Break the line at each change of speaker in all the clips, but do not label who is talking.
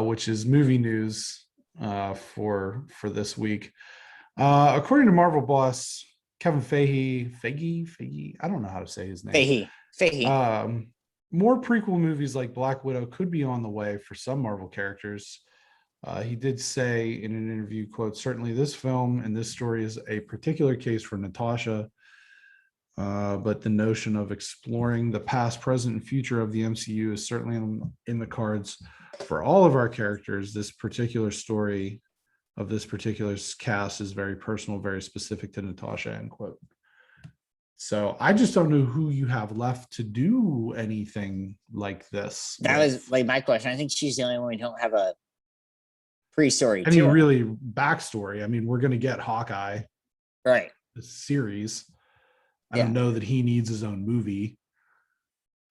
which is movie news for this week. According to Marvel Boss Kevin Feige, I don't know how to say his name.
Feige.
More prequel movies like Black Widow could be on the way for some Marvel characters. He did say in an interview, quote, "Certainly this film and this story is a particular case for Natasha, but the notion of exploring the past, present, and future of the MCU is certainly in the cards for all of our characters. This particular story of this particular cast is very personal, very specific to Natasha," end quote. So I just don't know who you have left to do anything like this.
That was like my question. I think she's the only one we don't have a pre-story.
Any really backstory. I mean, we're going to get Hawkeye,
right?
The series. I don't know that he needs his own movie.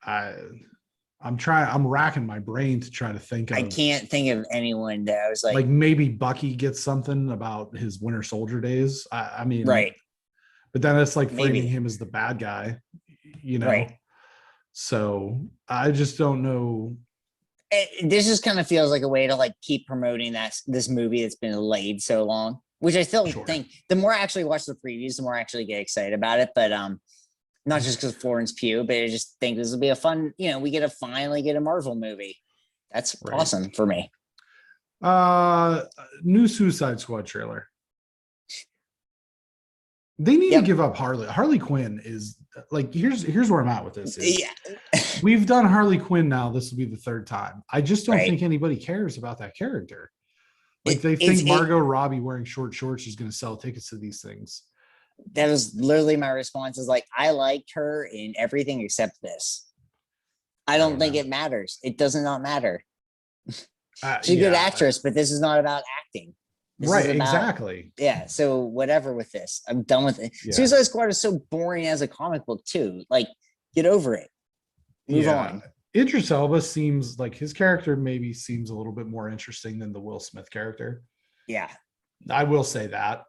I'm racking my brain to try to think of.
I can't think of anyone that I was like
maybe Bucky gets something about his Winter Soldier days. I mean,
right.
But then it's like framing him as the bad guy, you know?
Right.
So I just don't know.
This just kind of feels like a way to like keep promoting this movie that's been delayed so long, which I still think the more I actually watch the previews, the more I actually get excited about it. But not just because of Florence Pugh, but I just think this will be a fun, we get to finally get a Marvel movie. That's awesome for me.
New Suicide Squad trailer. They need to give up Harley. Harley Quinn is like, here's where I'm at with this. We've done Harley Quinn now. This will be the third time. I just don't think anybody cares about that character. Like they think Margot Robbie wearing short shorts is going to sell tickets to these things.
That was literally my response is like, I liked her in everything except this. I don't think it matters. It does not matter. She's a good actress, but this is not about acting.
Right, exactly.
Yeah, so whatever with this. I'm done with it. Yeah. Suicide Squad is so boring as a comic book too. Like, get over it. Move on.
Idris Elba seems like his character maybe seems a little bit more interesting than the Will Smith character.
Yeah.
I will say that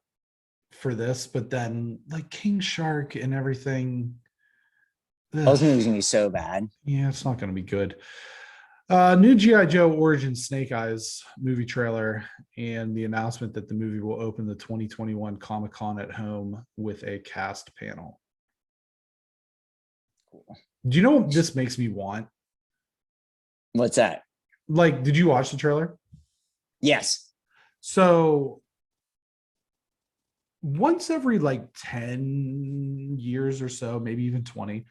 for this, but then like King Shark and everything.
Those movies gonna be so bad.
Yeah, it's not gonna be good. New G.I. Joe Origin Snake Eyes movie trailer and the announcement that the movie will open the 2021 Comic-Con at home with a cast panel. Cool. Do you know what this makes me want?
What's that?
Like, did you watch the trailer?
Yes.
So once every like 10 years or so, maybe even 20,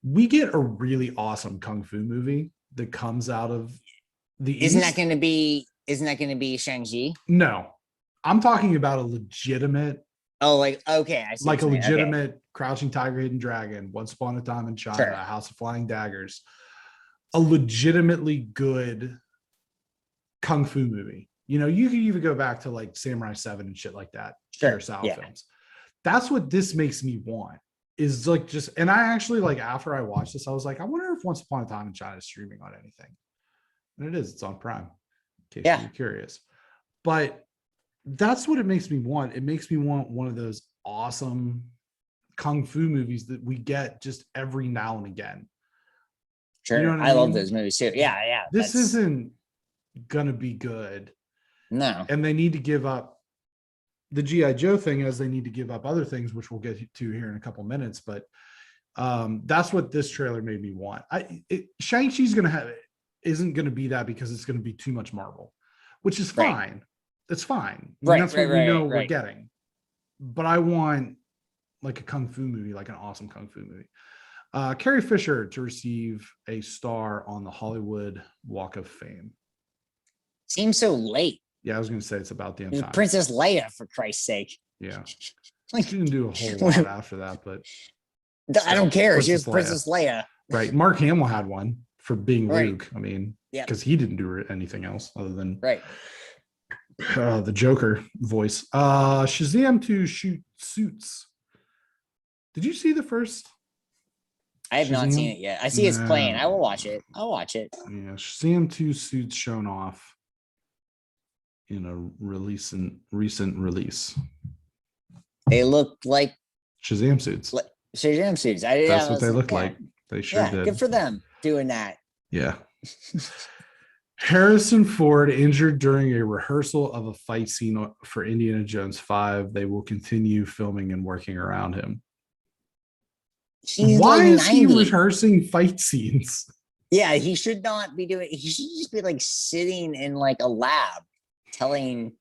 we get a really awesome Kung Fu movie that comes out of the
Isn't that going to be Shang-Chi?
No, I'm talking about a legitimate.
Oh, like, okay. I see
like a legitimate Crouching Tiger, Hidden Dragon, Once Upon a Time in China, House of Flying Daggers, a legitimately good Kung Fu movie. You know, you could even go back to like Samurai 7 and shit like that. Kurosawa films. That's what this makes me want. Is like just, and I actually like after I watched this, I was like, I wonder if Once Upon a Time in China is streaming on anything. And it is, it's on Prime, in case you're curious. But that's what it makes me want. It makes me want one of those awesome Kung Fu movies that we get just every now and again.
Sure. You know I love those movies too. Yeah, yeah.
This isn't gonna be good.
No.
And they need to give up the G.I. Joe thing as they need to give up other things, which we'll get to here in a couple minutes. But that's what this trailer made me want. Shang-Chi's isn't going to be that because it's going to be too much Marvel, which is fine. That's fine. That's what we know we're getting. But I want like a Kung Fu movie, like an awesome Kung Fu movie. Carrie Fisher to receive a star on the Hollywood Walk of Fame.
Seems so late.
Yeah, I was going to say it's about the end time.
Princess Leia, for Christ's sake.
Yeah. Like, she didn't do a whole lot after that, but
I don't care. She's Princess Leia.
Right. Mark Hamill had one for being Luke. I mean, because he didn't do anything else other than the Joker voice. Shazam 2 shoot suits. Did you see the first?
I have not seen it yet. I see it's playing. I will watch it. I'll watch it.
Yeah, Shazam 2 suits shown off in a recent release.
They look like
Shazam suits.
Shazam suits.
That's what they look like. They sure did.
Good for them doing that.
Yeah. Harrison Ford injured during a rehearsal of a fight scene for Indiana Jones 5. They will continue filming and working around him.
He's
Why
like
is
90.
he rehearsing fight scenes?
Yeah, he should not be doing. He should just be like sitting in like a lab, telling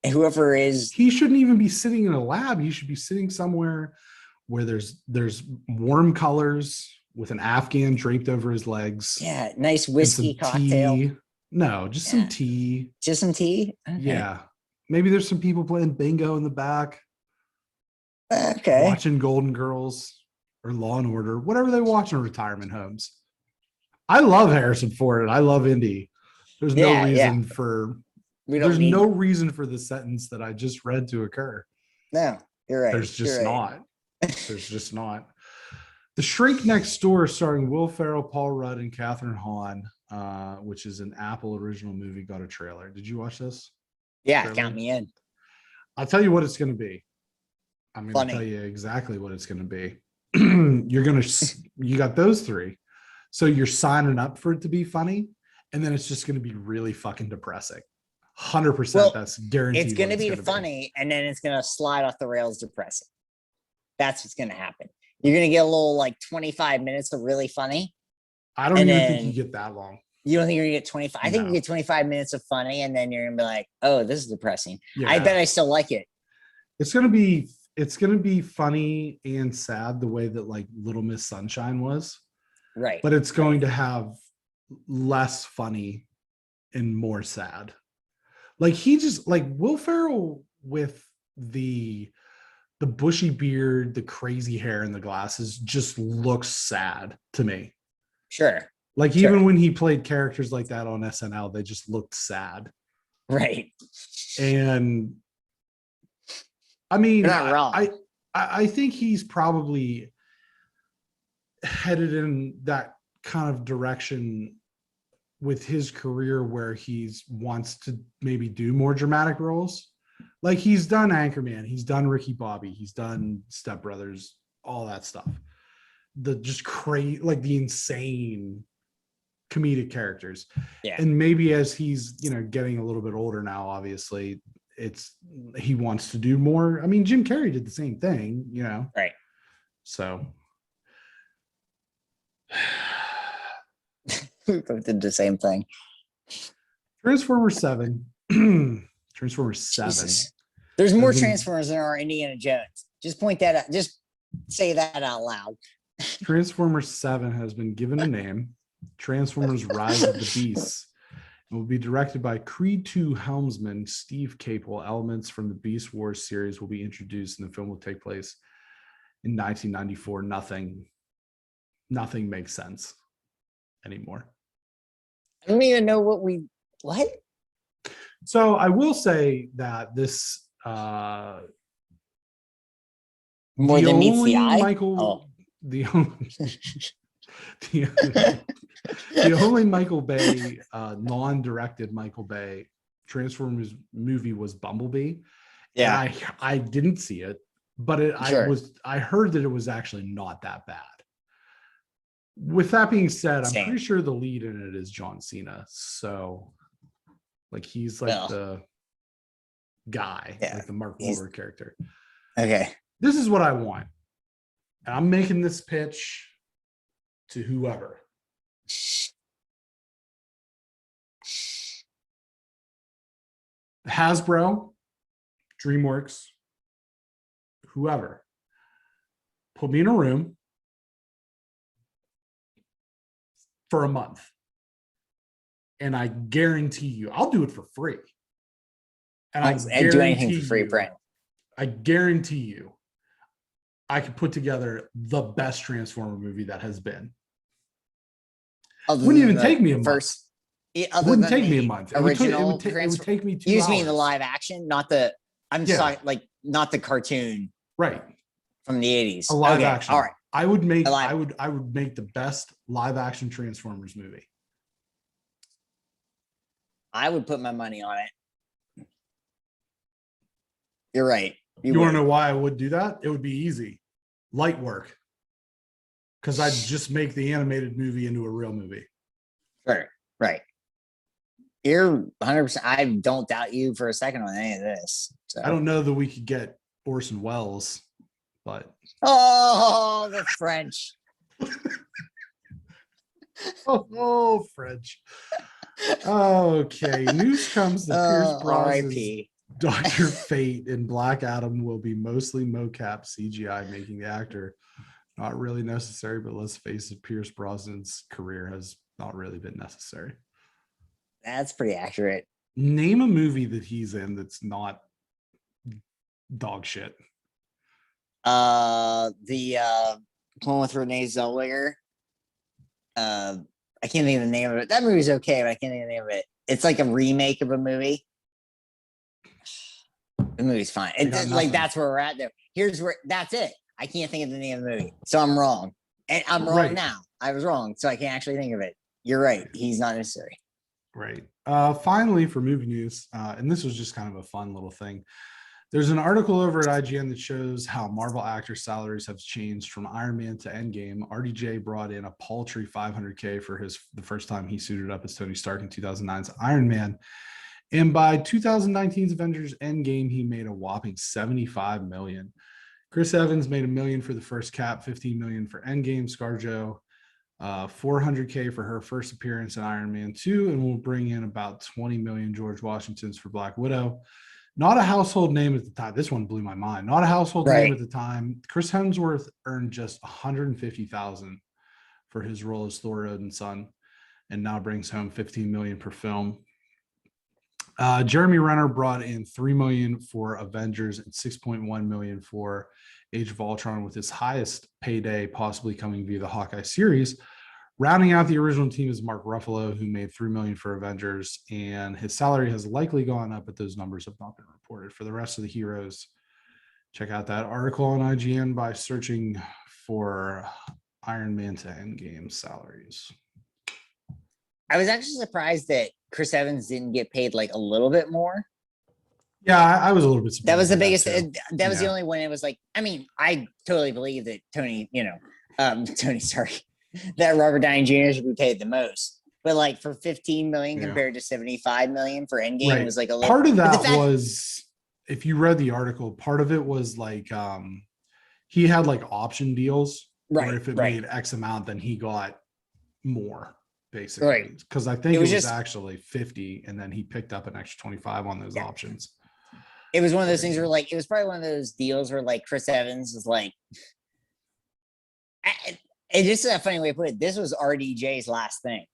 whoever is.
He shouldn't even be sitting in a lab. He should be sitting somewhere where there's warm colors with an Afghan draped over his legs.
Yeah, nice whiskey cocktail.
Tea. No, just some tea.
Just some tea. Okay.
Yeah, maybe there's some people playing bingo in the back.
Okay.
Watching Golden Girls or Law and Order, whatever they watch in retirement homes. I love Harrison Ford and I love Indy. There's no reason for no reason for the sentence that I just read to occur.
No, you're right.
There's just not. There's just not. The Shrink Next Door, starring Will Ferrell, Paul Rudd, and Kathryn Hahn, which is an Apple original movie, got a trailer. Did you watch this?
Yeah,
trailer?
Count me in.
I'll tell you what it's going to be. I'm going to tell you exactly what it's going to be. You got those three. So you're signing up for it to be funny, and then it's just going to be really fucking depressing. 100%. That's guaranteed.
It's going to be funny, and then it's going to slide off the rails depressing. That's what's going to happen. You're going to get a little like 25 minutes of really funny.
I don't even think you get that long.
You don't think you're going to get 25? I think you get 25 minutes of funny, and then you're going to be like, oh, this is depressing. Yeah. I bet I still like it.
It's going to be funny and sad the way that like Little Miss Sunshine was.
Right.
But it's going to have less funny and more sad. Like he just like Will Ferrell with the bushy beard, the crazy hair, and the glasses just looks sad to me.
Sure.
Like even when he played characters like that on SNL, they just looked sad.
Right.
And I mean,
you're not wrong.
I think he's probably headed in that kind of direction with his career where he wants to maybe do more dramatic roles. Like he's done Anchorman, he's done Ricky Bobby, he's done Step Brothers, all that stuff. The just crazy, like the insane comedic characters. Yeah. And maybe as he's, getting a little bit older now, obviously he wants to do more. I mean, Jim Carrey did the same thing,
Right.
So
we both did the same thing.
Transformers 7. Transformers 7.
Jesus. There's more Transformers than are Indiana Jones. Just point that out. Just say that out loud.
Transformers 7 has been given a name. Transformers Rise of the Beasts. It will be directed by Creed II helmsman Steve Caple. Elements from the Beast Wars series will be introduced, and the film will take place in 1994. Nothing makes sense anymore.
I don't even know what?
So I will say that this
more than meets the eye.
The only Michael Bay non-directed Michael Bay Transformers movie was Bumblebee. Yeah, I didn't see it, but I heard that it was actually not that bad. With that being said, I'm pretty sure the lead in it is John Cena. So like he's like the guy, like the Mark Wahlberg character.
Okay.
This is what I want. And I'm making this pitch to whoever. Hasbro, DreamWorks, whoever. Put me in a room for a month. And I guarantee you, I'll do it for free. And
I'd do anything for free, Brent.
I guarantee you, I could put together the best Transformer movie that has been. Wouldn't even take me a month. It wouldn't take me a month. It would take me 2 hours.
You mean the live action, not the? I'm sorry, like not the cartoon,
right?
From the 80s.
A live action. All right. I would make the best live action Transformers movie.
I would put my money on it. You're right.
You want to know why I would do that? It would be easy. Light work. Because I'd just make the animated movie into a real movie.
Sure. Right. You're 100%. I don't doubt you for a second on any of this. So.
I don't know that we could get Orson Welles, but
the French.
oh, French. Okay, news comes that Pierce Brosnan's Dr. Fate in Black Adam will be mostly mocap CGI, making the actor not really necessary. But let's face it, Pierce Brosnan's career has not really been necessary.
That's pretty accurate.
Name a movie that he's in that's not dog shit.
The one with Renee Zellweger. I can't think of the name of it. That movie's okay, but I can't think of the name of it. It's like a remake of a movie. The movie's fine. Like that's where we're at there. Here's where that's it. I can't think of the name of the movie. So I'm wrong. And I'm wrong now. I was wrong. So I can't actually think of it. You're right. He's not necessary.
Right. Finally, for movie news, and this was just kind of a fun little thing. There's an article over at IGN that shows how Marvel actor salaries have changed from Iron Man to Endgame. RDJ brought in a paltry $500K for the first time he suited up as Tony Stark in 2009's Iron Man. And by 2019's Avengers Endgame, he made a whopping $75 million. Chris Evans made $1 million for the first Cap, $15 million for Endgame. ScarJo, $400K for her first appearance in Iron Man 2, and we'll bring in about $20 million George Washington's for Black Widow. Not a household name at the time. This one blew my mind. Not a household name at the time. Chris Hemsworth earned just $150,000 for his role as Thor Odin's son, and now brings home $15 million per film. Jeremy Renner brought in $3 million for Avengers and $6.1 million for Age of Ultron, with his highest payday possibly coming via the Hawkeye series. Rounding out the original team is Mark Ruffalo, who made $3 million for Avengers, and his salary has likely gone up, but those numbers have not been reported. For the rest of the heroes, check out that article on IGN by searching for Iron Man to Endgame salaries.
I was actually surprised that Chris Evans didn't get paid like a little bit more.
Yeah, I was a little bit surprised.
That was the biggest. That was the only one. It was like, I mean, I totally believe that Tony Stark, that Robert Downey Jr. should be paid the most. But like for 15 million compared to 75 million for Endgame, it was like a little.
Part of that was, if you read the article, part of it was like he had like option deals, where if it made X amount, then he got more, basically. Because I think it was actually 50, and then he picked up an extra 25 on those options.
It was one of those things where like, it was probably one of those deals where like Chris Evans was like, it just is a funny way to put it. This was RDJ's last thing.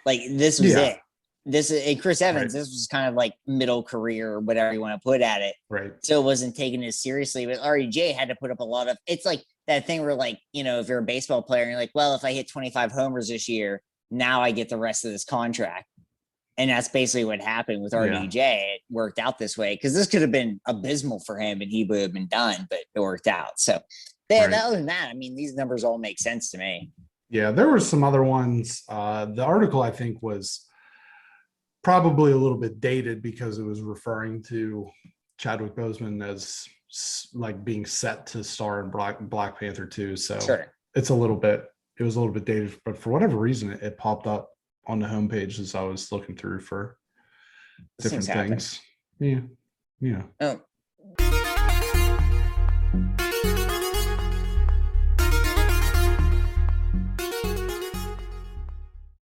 Like this was it. This is Chris Evans. This was kind of like middle career or whatever you want to put at it.
Right.
So it wasn't taken as seriously, but RDJ had to put up a lot of, it's like that thing where like, if you're a baseball player and you're like, well, if I hit 25 homers this year, now I get the rest of this contract. And that's basically what happened with RDJ. It worked out this way because this could have been abysmal for him and he would have been done, but it worked out. So other than that, I mean, these numbers all make sense to me.
Yeah, there were some other ones. The article, I think, was probably a little bit dated because it was referring to Chadwick Boseman as like being set to star in Black Panther 2. So it was a little bit dated, but for whatever reason, it popped up on the homepage as I was looking through for different things. Yeah.
Oh.